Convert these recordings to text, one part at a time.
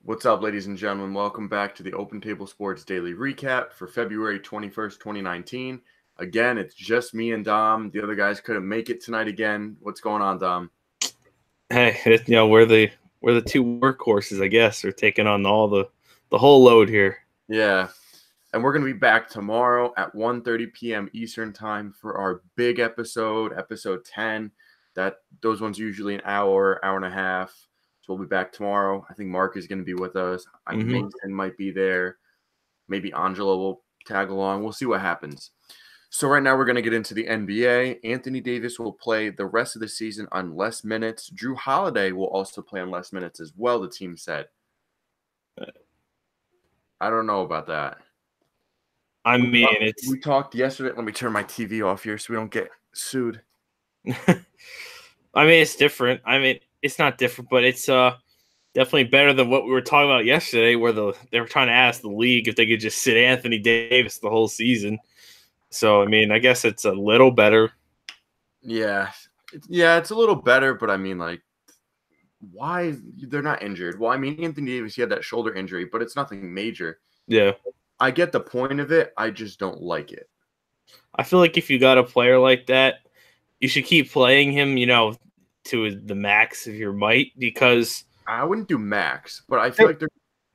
What's up, ladies and gentlemen? Welcome back to the Open Table Sports Daily Recap for February 21st, 2019. Again, it's just me and Dom. The other guys couldn't make it tonight again. What's going on, Dom? Hey, we're the two workhorses, I guess. We're taking on all the whole load here. Yeah. And we're going to be back tomorrow at 1:30 p.m. Eastern time for our big episode 10. Those ones usually an hour and a half. So we'll be back tomorrow. I think Mark is going to be with us. Mason might be there. Maybe Angelo will tag along. We'll see what happens. So right now we're going to get into the NBA. Anthony Davis will play the rest of the season on less minutes. Jrue Holiday will also play on less minutes as well, the team said. I don't know about that. We talked yesterday. Let me turn my TV off here so we don't get sued. It's different. It's not different, but it's definitely better than what we were talking about yesterday, where they were trying to ask the league if they could just sit Anthony Davis the whole season. So, I guess it's a little better. Yeah, it's a little better, but why they're not injured? Well, Anthony Davis, he had that shoulder injury, but it's nothing major. Yeah. I get the point of it. I just don't like it. I feel like if you got a player like that, you should keep playing him, to the max of your might, because I wouldn't do max, but I feel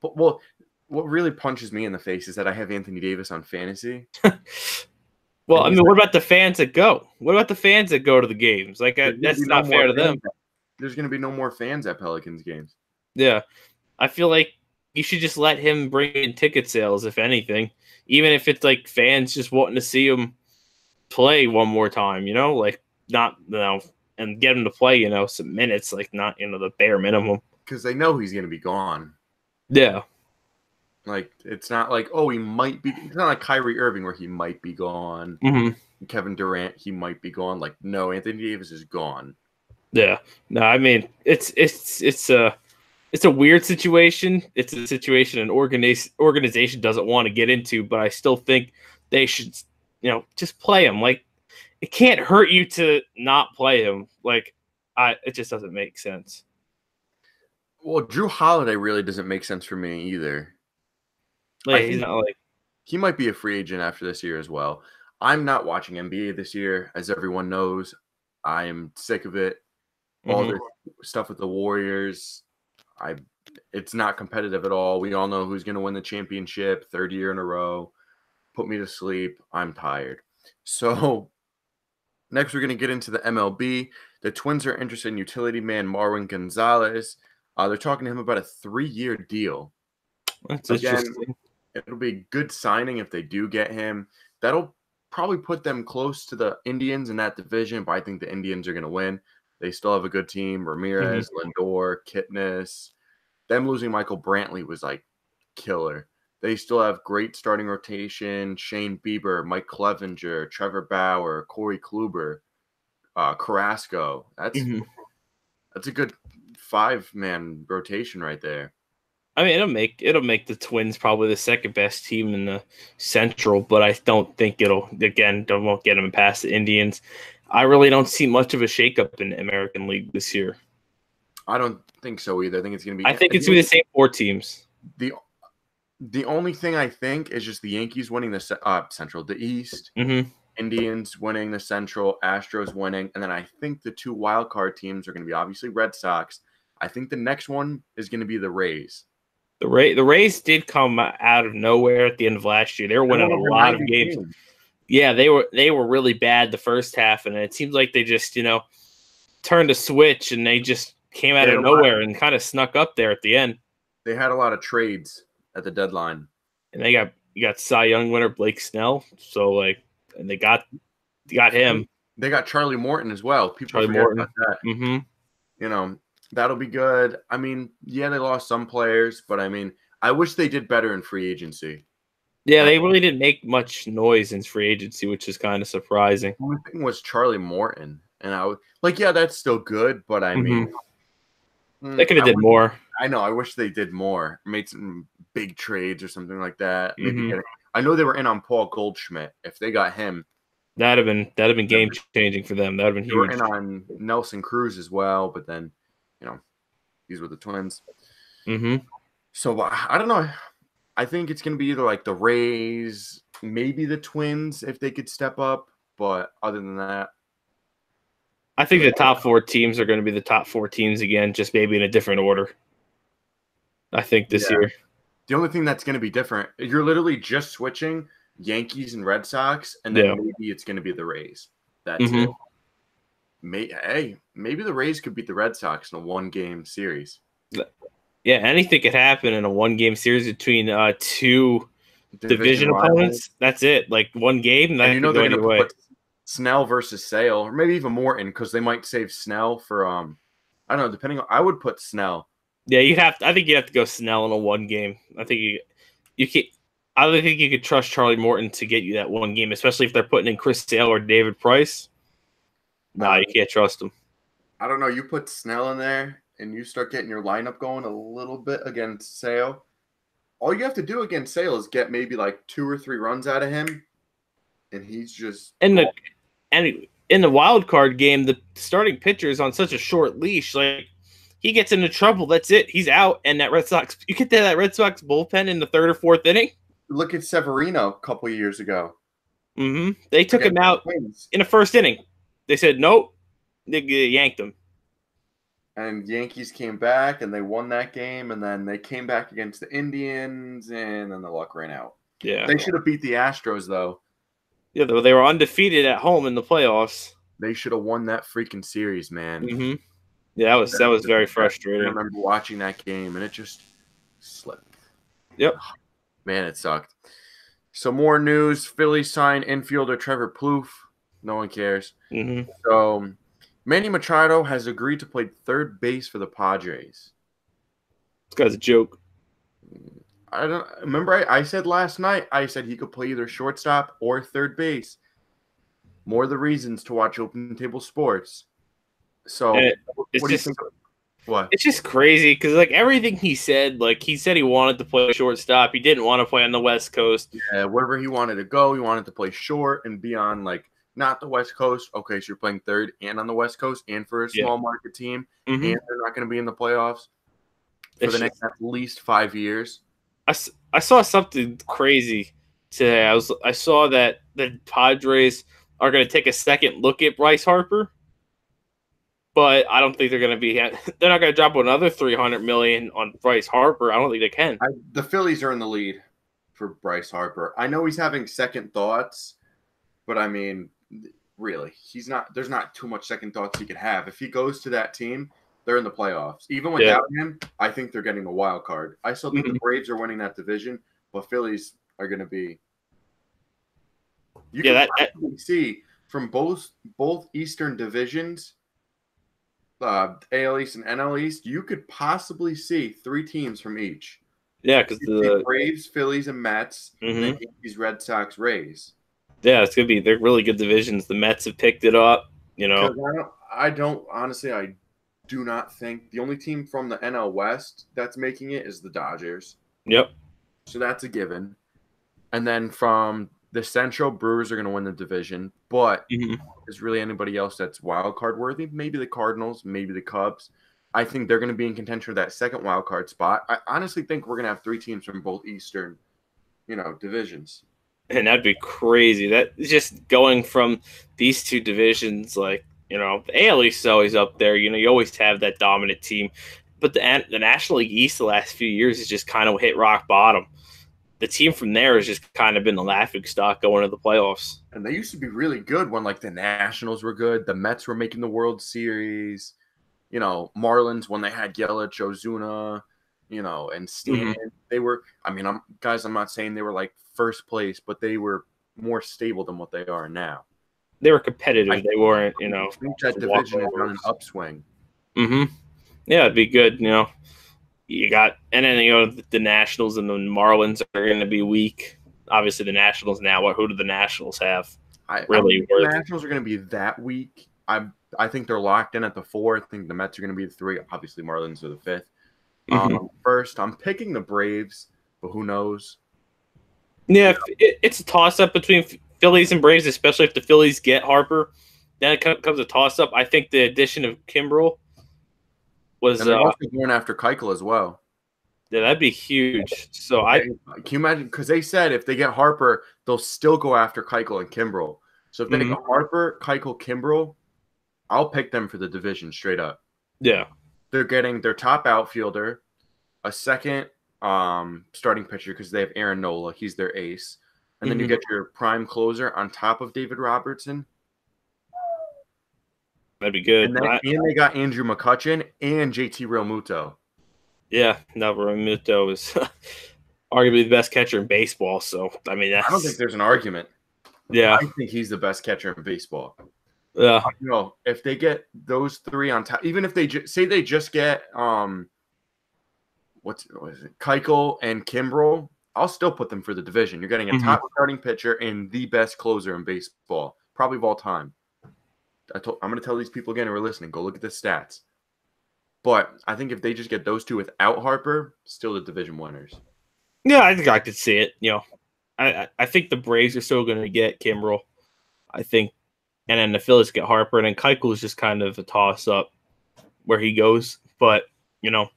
what really punches me in the face is that I have Anthony Davis on fantasy. Well, what about the fans that go? What about the fans that go to the games? That's not fair to them. There's going to be no more fans at Pelicans games. Yeah. I feel like you should just let him bring in ticket sales, if anything. Even if it's like fans just wanting to see him play one more time, and get him to play, some minutes, not, the bare minimum. Because they know he's going to be gone. Yeah. It's not like, he might be. It's not like Kyrie Irving where he might be gone. Mm-hmm. Kevin Durant, he might be gone. No, Anthony Davis is gone. Yeah. No, it's a weird situation. It's a situation an organization doesn't want to get into, but I still think they should, just play him. It can't hurt you to not play him. It just doesn't make sense. Well, Jrue Holiday really doesn't make sense for me either. He might be a free agent after this year as well. I'm not watching NBA this year, as everyone knows. I am sick of it. All this stuff with the Warriors, it's not competitive at all. We all know who's going to win the championship, third year in a row. Put me to sleep. I'm tired. So next, we're going to get into the MLB. The Twins are interested in utility man Marwin Gonzalez. They're talking to him about a 3-year deal. That's interesting. It'll be a good signing if they do get him. That'll probably put them close to the Indians in that division, but I think the Indians are going to win. They still have a good team. Ramirez, Lindor, Kipnis. Them losing Michael Brantley was killer. They still have great starting rotation. Shane Bieber, Mike Clevenger, Trevor Bauer, Corey Kluber, Carrasco. That's a good 5-man rotation right there. It'll make the Twins probably the second best team in the Central, but I don't think won't get them past the Indians. I really don't see much of a shakeup in the American League this year. I don't think so either. I think it's going to be. I think it's going to be the same 4 teams. The only thing I think is just the Yankees winning the Central, the East. Indians winning the Central, Astros winning, and then I think the 2 wild card teams are going to be obviously Red Sox. I think the next one is going to be the Rays. The Rays did come out of nowhere at the end of last year. They were winning a lot of games. Yeah, they were really bad the first half, and it seems like they just turned a switch and they just came out of nowhere and kind of snuck up there at the end. They had a lot of trades at the deadline, and you got Cy Young winner Blake Snell. So and they got him. They got Charlie Morton as well. People forget about that. That'll be good. They lost some players, but I wish they did better in free agency. Yeah, they really didn't make much noise in free agency, which is kind of surprising. The only thing was Charlie Morton, and I was that's still good, but they could have did more. I know. I wish they did more. Made some big trades or something like that. Maybe I know they were in on Paul Goldschmidt. If they got him, that'd have been game changing for them. That'd have been huge. They were in on Nelson Cruz as well, but then, these were the Twins. So I don't know. I think it's going to be either like the Rays, maybe the Twins if they could step up. But other than that, I think the top 4 teams are going to be the top 4 teams again, just maybe in a different order. I think this year. The only thing that's going to be different, you're literally just switching Yankees and Red Sox, and then maybe it's going to be the Rays. That's it. Maybe the Rays could beat the Red Sox in a 1-game series. Yeah, anything could happen in a 1-game series between 2 division opponents. That's it. Like 1 game. That and they're going to put Snell versus Sale, or maybe even Morton, because they might save Snell for I don't know. Depending on, I would put Snell. Yeah, I think you have to go Snell in a 1 game. I think you can. I don't think you could trust Charlie Morton to get you that 1 game, especially if they're putting in Chris Sale or David Price. Nah, you can't trust them. I don't know. You put Snell in there, and you start getting your lineup going a little bit against Sale. All you have to do against Sale is get maybe like 2 or 3 runs out of him, and he's just in the wild card game. The starting pitcher is on such a short leash, like. He gets into trouble. That's it. He's out. And you get that Red Sox bullpen in the 3rd or 4th inning. Look at Severino a couple of years ago. They took him out in the 1st inning. They said nope. They yanked him. And Yankees came back and they won that game. And then they came back against the Indians, and then the luck ran out. Yeah, they should have beat the Astros though. Yeah, they were undefeated at home in the playoffs. They should have won that freaking series, man. Yeah, that was very frustrating. I remember watching that game, and it just slipped. Yep. Man, it sucked. So more news. Phillies signed infielder Trevor Plouffe. No one cares. So Manny Machado has agreed to play 3rd base for the Padres. This guy's a joke. I don't remember. I said last night, I said he could play either shortstop or 3rd base. More the reasons to watch Open Table Sports. So, what do you think? What? It's just crazy because, like, everything he said, like, he said he wanted to play shortstop. He didn't want to play on the West Coast. Yeah, wherever he wanted to go, he wanted to play short and be on, like, not the West Coast. Okay, so you're playing 3rd and on the West Coast and for a small market team, and they're not going to be in the playoffs for the next at least 5 years. I saw something crazy today. I saw that the Padres are going to take a second look at Bryce Harper. But I don't think they're going to be. They're not going to drop another $300 million on Bryce Harper. I don't think they can. The Phillies are in the lead for Bryce Harper. I know he's having second thoughts, but I mean, really, he's not. There's not too much second thoughts he could have. If he goes to that team, they're in the playoffs. Even without him, I think they're getting a wild card. I still think the Braves are winning that division, but Phillies are going to be. You can see from both Eastern divisions. AL East and NL East, you could possibly see 3 teams from each. Yeah, because the Braves, Phillies, and Mets, and the Yankees, Red Sox, Rays. Yeah, it's gonna be. They're really good divisions. The Mets have picked it up. I don't honestly. I do not think the only team from the NL West that's making it is the Dodgers. Yep. So that's a given. And then from the Central, Brewers are going to win the division, but is really anybody else that's wild card worthy? Maybe the Cardinals, maybe the Cubs. I think they're going to be in contention for that second wild card spot. I honestly think we're going to have 3 teams from both Eastern, divisions. And that'd be crazy. That just going from these 2 divisions, like, the AL East is always up there. You always have that dominant team, but the National League East the last few years has just kind of hit rock bottom. The team from there has just kind of been the laughingstock going to the playoffs. And they used to be really good when, like, the Nationals were good. The Mets were making the World Series. Marlins when they had Yelich, Ozuna, and Stan. They were – I'm not saying they were, like, first place, but they were more stable than what they are now. They were competitive. They weren't, I think that division is on an upswing. Yeah, it'd be good, You got, and then the Nationals and the Marlins are going to be weak. Obviously, the Nationals now. Who do the Nationals have? The Nationals are going to be that weak. I think they're locked in at the 4. I think the Mets are going to be the 3. Obviously, Marlins are the 5th. First, I'm picking the Braves, but who knows? Yeah, it's a toss-up between Phillies and Braves, especially if the Phillies get Harper. Then it comes a toss-up. I think the addition of Kimbrel was also going after Keuchel as well. Yeah, that'd be huge. So Can you imagine? Because they said if they get Harper, they'll still go after Keuchel and Kimbrel. So if they get Harper, Keuchel, Kimbrel, I'll pick them for the division straight up. Yeah. They're getting their top outfielder, a second starting pitcher because they have Aaron Nola. He's their ace. And then you get your prime closer on top of David Robertson. That'd be good. And they got Andrew McCutchen and JT Realmuto. Yeah, no, Realmuto is arguably the best catcher in baseball. So, I mean, I don't think there's an argument. Yeah. I think he's the best catcher in baseball. Yeah. No, if they get those three on top, even if they say they just get what is it, Keuchel and Kimbrel, I'll still put them for the division. You're getting a top starting pitcher and the best closer in baseball, probably of all time. I'm going to tell these people again who are listening, go look at the stats. But I think if they just get those two without Harper, still the division winners. Yeah, I think I could see it. You know, I think the Braves are still going to get Kimbrel. I think, and then the Phillies get Harper, and then Keuchel is just kind of a toss-up where he goes. But, you know,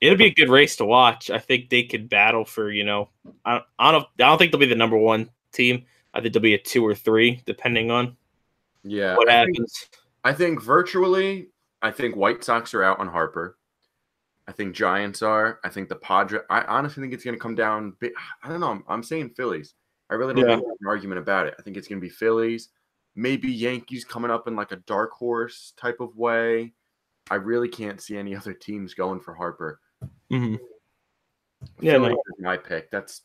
it'll be a good race to watch. I think they could battle for, you know, I don't think they'll be the number one team. I think they'll be a 2 or 3, depending on what happens. I think virtually, I think White Sox are out on Harper. I think Giants are. I think the Padres. I honestly think it's going to come down. I don't know. I'm saying Phillies. I really don't think there's an argument about it. I think it's going to be Phillies. Maybe Yankees coming up in like a dark horse type of way. I really can't see any other teams going for Harper. Yeah, Phillies is my pick. That's,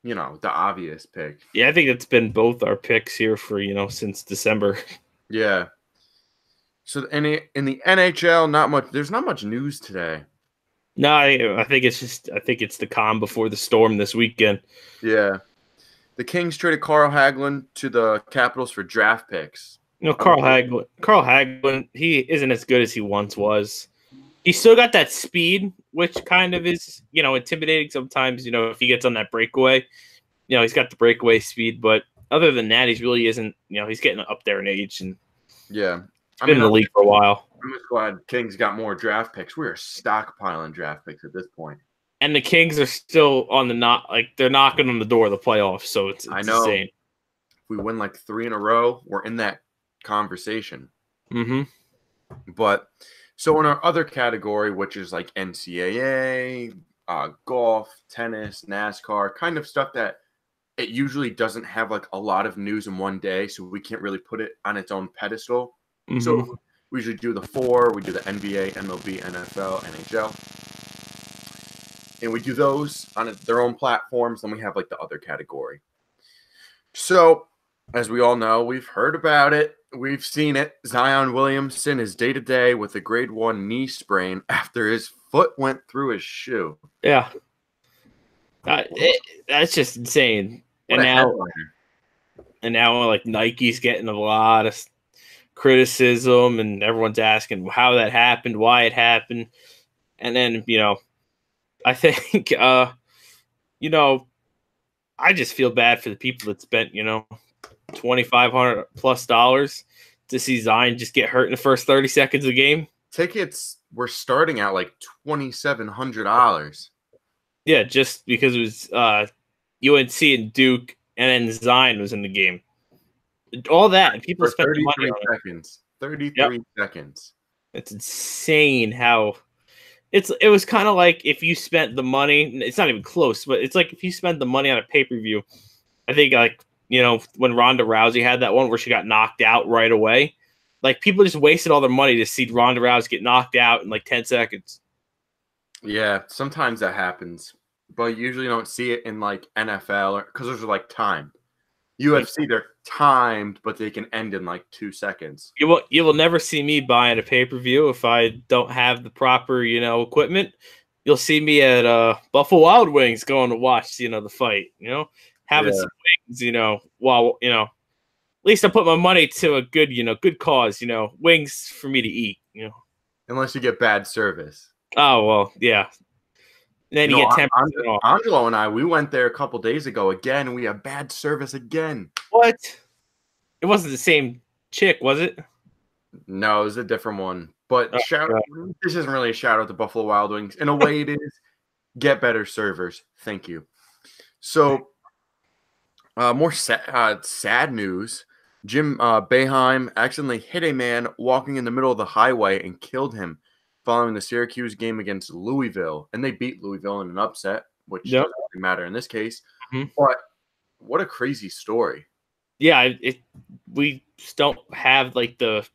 you know, the obvious pick. Yeah, I think it's been both our picks here for, you know, since December. Yeah. So in the NHL, not much. There's not much news today. No, I think it's the calm before the storm this weekend. Yeah. The Kings traded Carl Hagelin to the Capitals for draft picks. You know, Carl Hagelin, he isn't as good as he once was. He's still got that speed, which kind of is, you know, intimidating sometimes, you know, if he gets on that breakaway. You know, he's got the breakaway speed, but other than that, he really isn't, you know, he's getting up there in age. And yeah. Been in the league for a while. I'm just glad Kings got more draft picks. We are stockpiling draft picks at this point. And the Kings are still on they're knocking on the door of the playoffs, so it's I know. insane. If we win like 3 in a row, we're in that conversation. But so in our other category, which is like NCAA, golf, tennis, NASCAR, kind of stuff that it usually doesn't have like a lot of news in one day, so we can't really put it on its own pedestal. So we usually do the 4. We do the NBA, MLB, NFL, NHL. And we do those on their own platforms. Then we have like the other category. So, as we all know, we've heard about it. We've seen it. Zion Williamson is day-to-day with a grade 1 knee sprain after his foot went through his shoe. Yeah. That's just insane. And now like Nike's getting a lot of criticism, and everyone's asking how that happened, why it happened. And then, you know, I think, you know, I just feel bad for the people that spent, you know, $2,500+ to see Zion just get hurt in the first 30 seconds of the game. Tickets were starting at like $2,700. Yeah, just because it was UNC and Duke, and then Zion was in the game. All that, and people spent money on seconds. 33 seconds. It's insane how it was kind of like if you spent the money. It's not even close, but it's like if you spent the money on a pay-per-view. I think, like, you know, when Ronda Rousey had that one where she got knocked out right away, like people just wasted all their money to see Ronda Rousey get knocked out in like 10 seconds. Yeah, sometimes that happens, but you usually don't see it in like NFL because those are like timed. UFC, they're timed, but they can end in like 2 seconds. You will never see me buying a pay-per-view if I don't have the proper, you know, equipment. You'll see me at Buffalo Wild Wings going to watch, you know, the fight, you know, having some wings, you know, while, you know, at least I put my money to a good, you know, good cause, you know, wings for me to eat, you know. Unless you get bad service. Oh, well, yeah. And then you get 10% off. Angelo and I, we went there a couple days ago again, and we have bad service again. What? It wasn't the same chick, was it? No, it was a different one. But this isn't really a shout out to Buffalo Wild Wings. In a way, it is. Get better servers. Thank you. So, more sad news. Jim Boeheim accidentally hit a man walking in the middle of the highway and killed him following the Syracuse game against Louisville. And they beat Louisville in an upset, which doesn't really matter in this case. Mm-hmm. But what a crazy story. Yeah, we don't have like the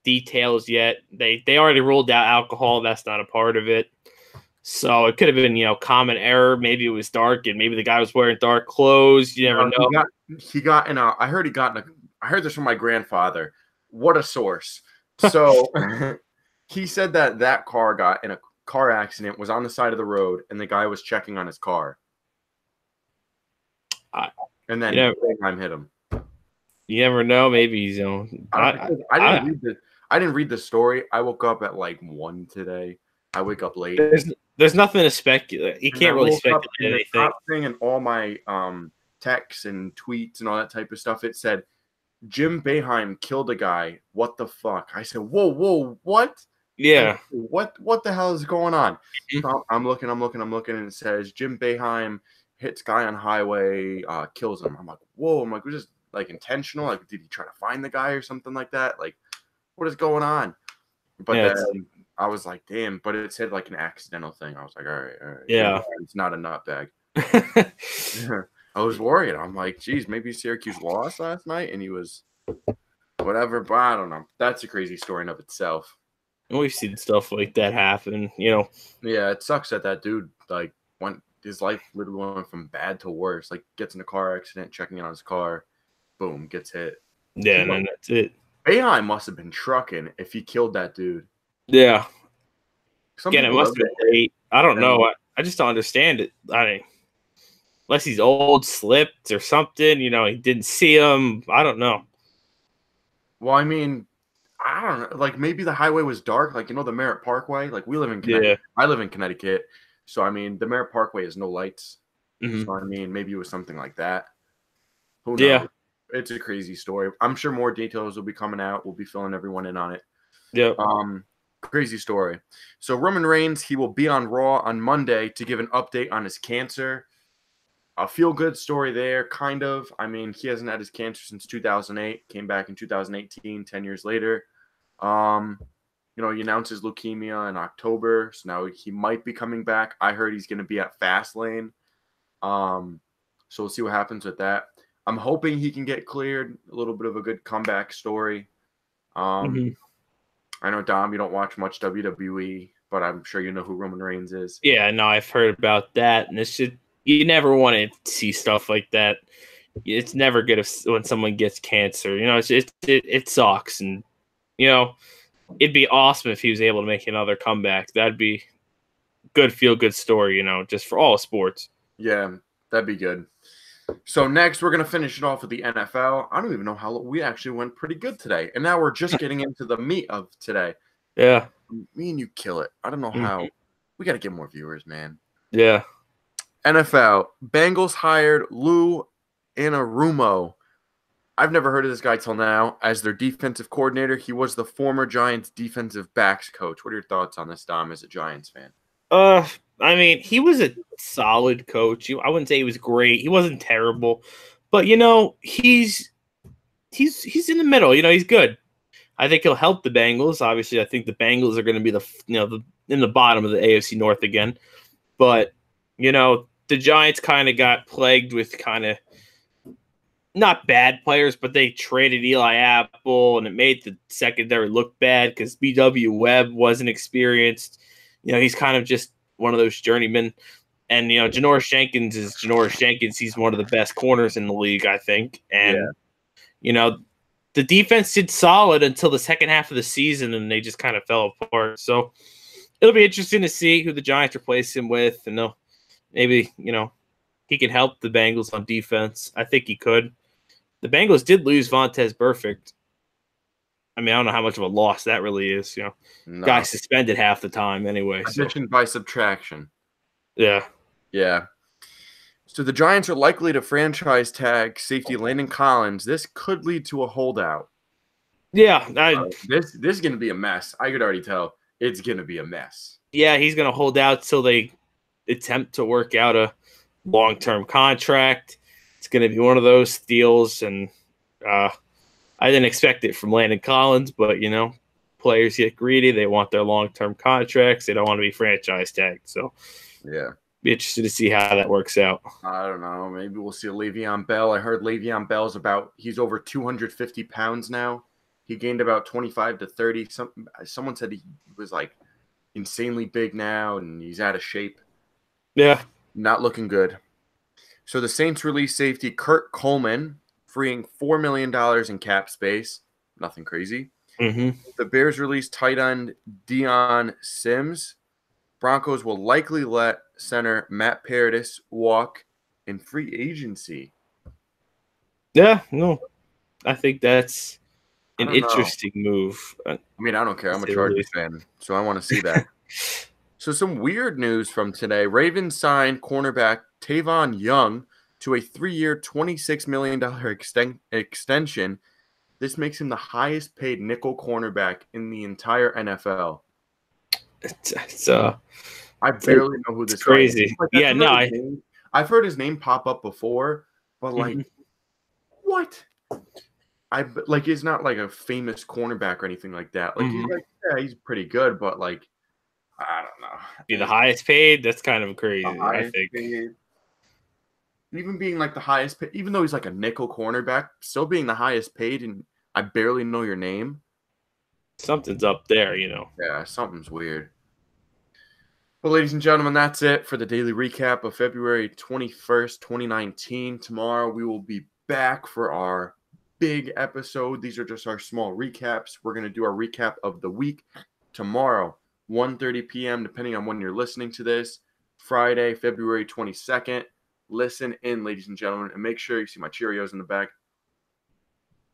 details yet. They already ruled out alcohol. That's not a part of it. So it could have been, common error. Maybe it was dark and maybe the guy was wearing dark clothes. You never know. He got in a, I heard this from my grandfather. What a source. So he said that car got in a car accident, was on the side of the road, and the guy was checking on his car. And then Boeheim hit him. You never know. Maybe he's I didn't read the story. I woke up at like 1 today. I wake up late. There's nothing to speculate. You can't really speculate anything. And all my texts and tweets and all that type of stuff, it said Jim Boeheim killed a guy. What the fuck? I said, whoa, what? Yeah. What the hell is going on? So I'm looking, and it says Jim Boeheim hits guy on highway, kills him. I'm like, whoa. I'm like, was this like intentional? Like, did he try to find the guy or something like that? Like, what is going on? But then I was like, damn. But it said like an accidental thing. I was like, all right. Yeah. It's not a nutbag. I was worried. I'm like, geez, maybe Syracuse lost last night and he was whatever. But I don't know. That's a crazy story in of itself. We've seen stuff like that happen, Yeah, it sucks that dude like his life literally went from bad to worse. Like gets in a car accident, checking in on his car, boom, gets hit. Yeah, and then that's it. Boeheim must have been trucking if he killed that dude. Yeah. Again, it must have been great. I don't know. I just don't understand it. I mean, unless he's old, slipped or something, he didn't see him. I don't know. Well, I mean, I don't know. Like maybe the highway was dark, like the Merritt Parkway. Like we live in Connecticut. Yeah. I live in Connecticut, so I mean the Merritt Parkway has no lights. Mm-hmm. So I mean maybe it was something like that. Who knows? Yeah, it's a crazy story. I'm sure more details will be coming out. We'll be filling everyone in on it. Yeah. Crazy story. So Roman Reigns, he will be on Raw on Monday to give an update on his cancer. A feel-good story there, kind of. I mean, he hasn't had his cancer since 2008. Came back in 2018, 10 years later. He announced his leukemia in October, so now he might be coming back. I heard he's going to be at Fastlane. So we'll see what happens with that. I'm hoping he can get cleared. A little bit of a good comeback story. I know, Dom, you don't watch much WWE, but I'm sure you know who Roman Reigns is. Yeah, no, I've heard about that, and you never want to see stuff like that. It's never good when someone gets cancer. It sucks, and it'd be awesome if he was able to make another comeback. That'd be good, feel-good story. Just for all sports. Yeah, that'd be good. So next, we're going to finish it off with the NFL. I don't even know how long. We actually went pretty good today. And now we're just getting into the meat of today. Yeah. Me and you kill it. I don't know how. We got to get more viewers, man. Yeah. NFL. Bengals hired Lou Anarumo. I've never heard of this guy till now as their defensive coordinator. He was the former Giants defensive backs coach. What are your thoughts on this, Dom, as a Giants fan? I mean, he was a solid coach. I wouldn't say he was great. He wasn't terrible, but he's in the middle. He's good. I think he'll help the Bengals. Obviously, I think the Bengals are going to be in the bottom of the AFC North again. But the Giants kind of got plagued with kind of not bad players, but they traded Eli Apple, and it made the secondary look bad because B.W. Webb wasn't experienced. He's kind of just one of those journeymen. And, Janoris Jenkins is Janoris Jenkins. He's one of the best corners in the league, I think. And, the defense did solid until the second half of the season, and they just kind of fell apart. So it'll be interesting to see who the Giants replace him with. And maybe, he can help the Bengals on defense. I think he could. The Bengals did lose Vontaze Burfict. I mean, I don't know how much of a loss that really is. No. Guy suspended half the time anyway. Addition by subtraction. Yeah. Yeah. So the Giants are likely to franchise tag safety Landon Collins. This could lead to a holdout. Yeah. This is going to be a mess. I could already tell it's going to be a mess. Yeah, he's going to hold out till they attempt to work out a long-term contract. It's going to be one of those deals, and I didn't expect it from Landon Collins, but players get greedy. They want their long-term contracts. They don't want to be franchise tagged. So, yeah, be interested to see how that works out. I don't know. Maybe we'll see a Le'Veon Bell. I heard Le'Veon Bell's he's over 250 pounds now. He gained about 25 to 30. Someone said he was like insanely big now, and he's out of shape. Yeah. Not looking good. So the Saints released safety Kurt Coleman, freeing $4 million in cap space. Nothing crazy. Mm-hmm. The Bears released tight end Dion Sims. Broncos will likely let center Matt Paradis walk in free agency. Yeah, no. I think that's an interesting move. I mean, I don't care. I'm a Chargers fan, so I want to see that. So some weird news from today. Ravens signed cornerback Tavon Young to a 3-year, $26 million extension. This makes him the highest paid nickel cornerback in the entire NFL. I barely know who this guy is. Crazy. Like, I've heard his name pop up before, but like, what? He's not like a famous cornerback or anything like that. Like he's pretty good, but like, I don't know. Be the highest paid? That's kind of crazy, I think. Paid, even being like the highest paid, even though he's like a nickel cornerback, still being the highest paid, and I barely know your name. Something's up there, Yeah, something's weird. But ladies and gentlemen, that's it for the daily recap of February 21st, 2019. Tomorrow we will be back for our big episode. These are just our small recaps. We're going to do our recap of the week tomorrow, 1:30 p.m., depending on when you're listening to this. Friday, February 22nd. Listen in, ladies and gentlemen, and make sure you see my Cheerios in the back.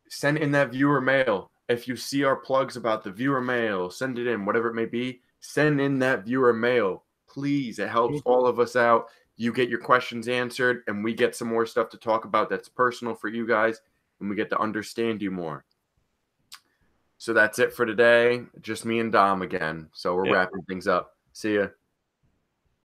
Send in that viewer mail. If you see our plugs about the viewer mail, send it in, whatever it may be. Send in that viewer mail. Please, it helps all of us out. You get your questions answered, and we get some more stuff to talk about that's personal for you guys, and we get to understand you more. So that's it for today. Just me and Dom again. So we're wrapping things up. See ya.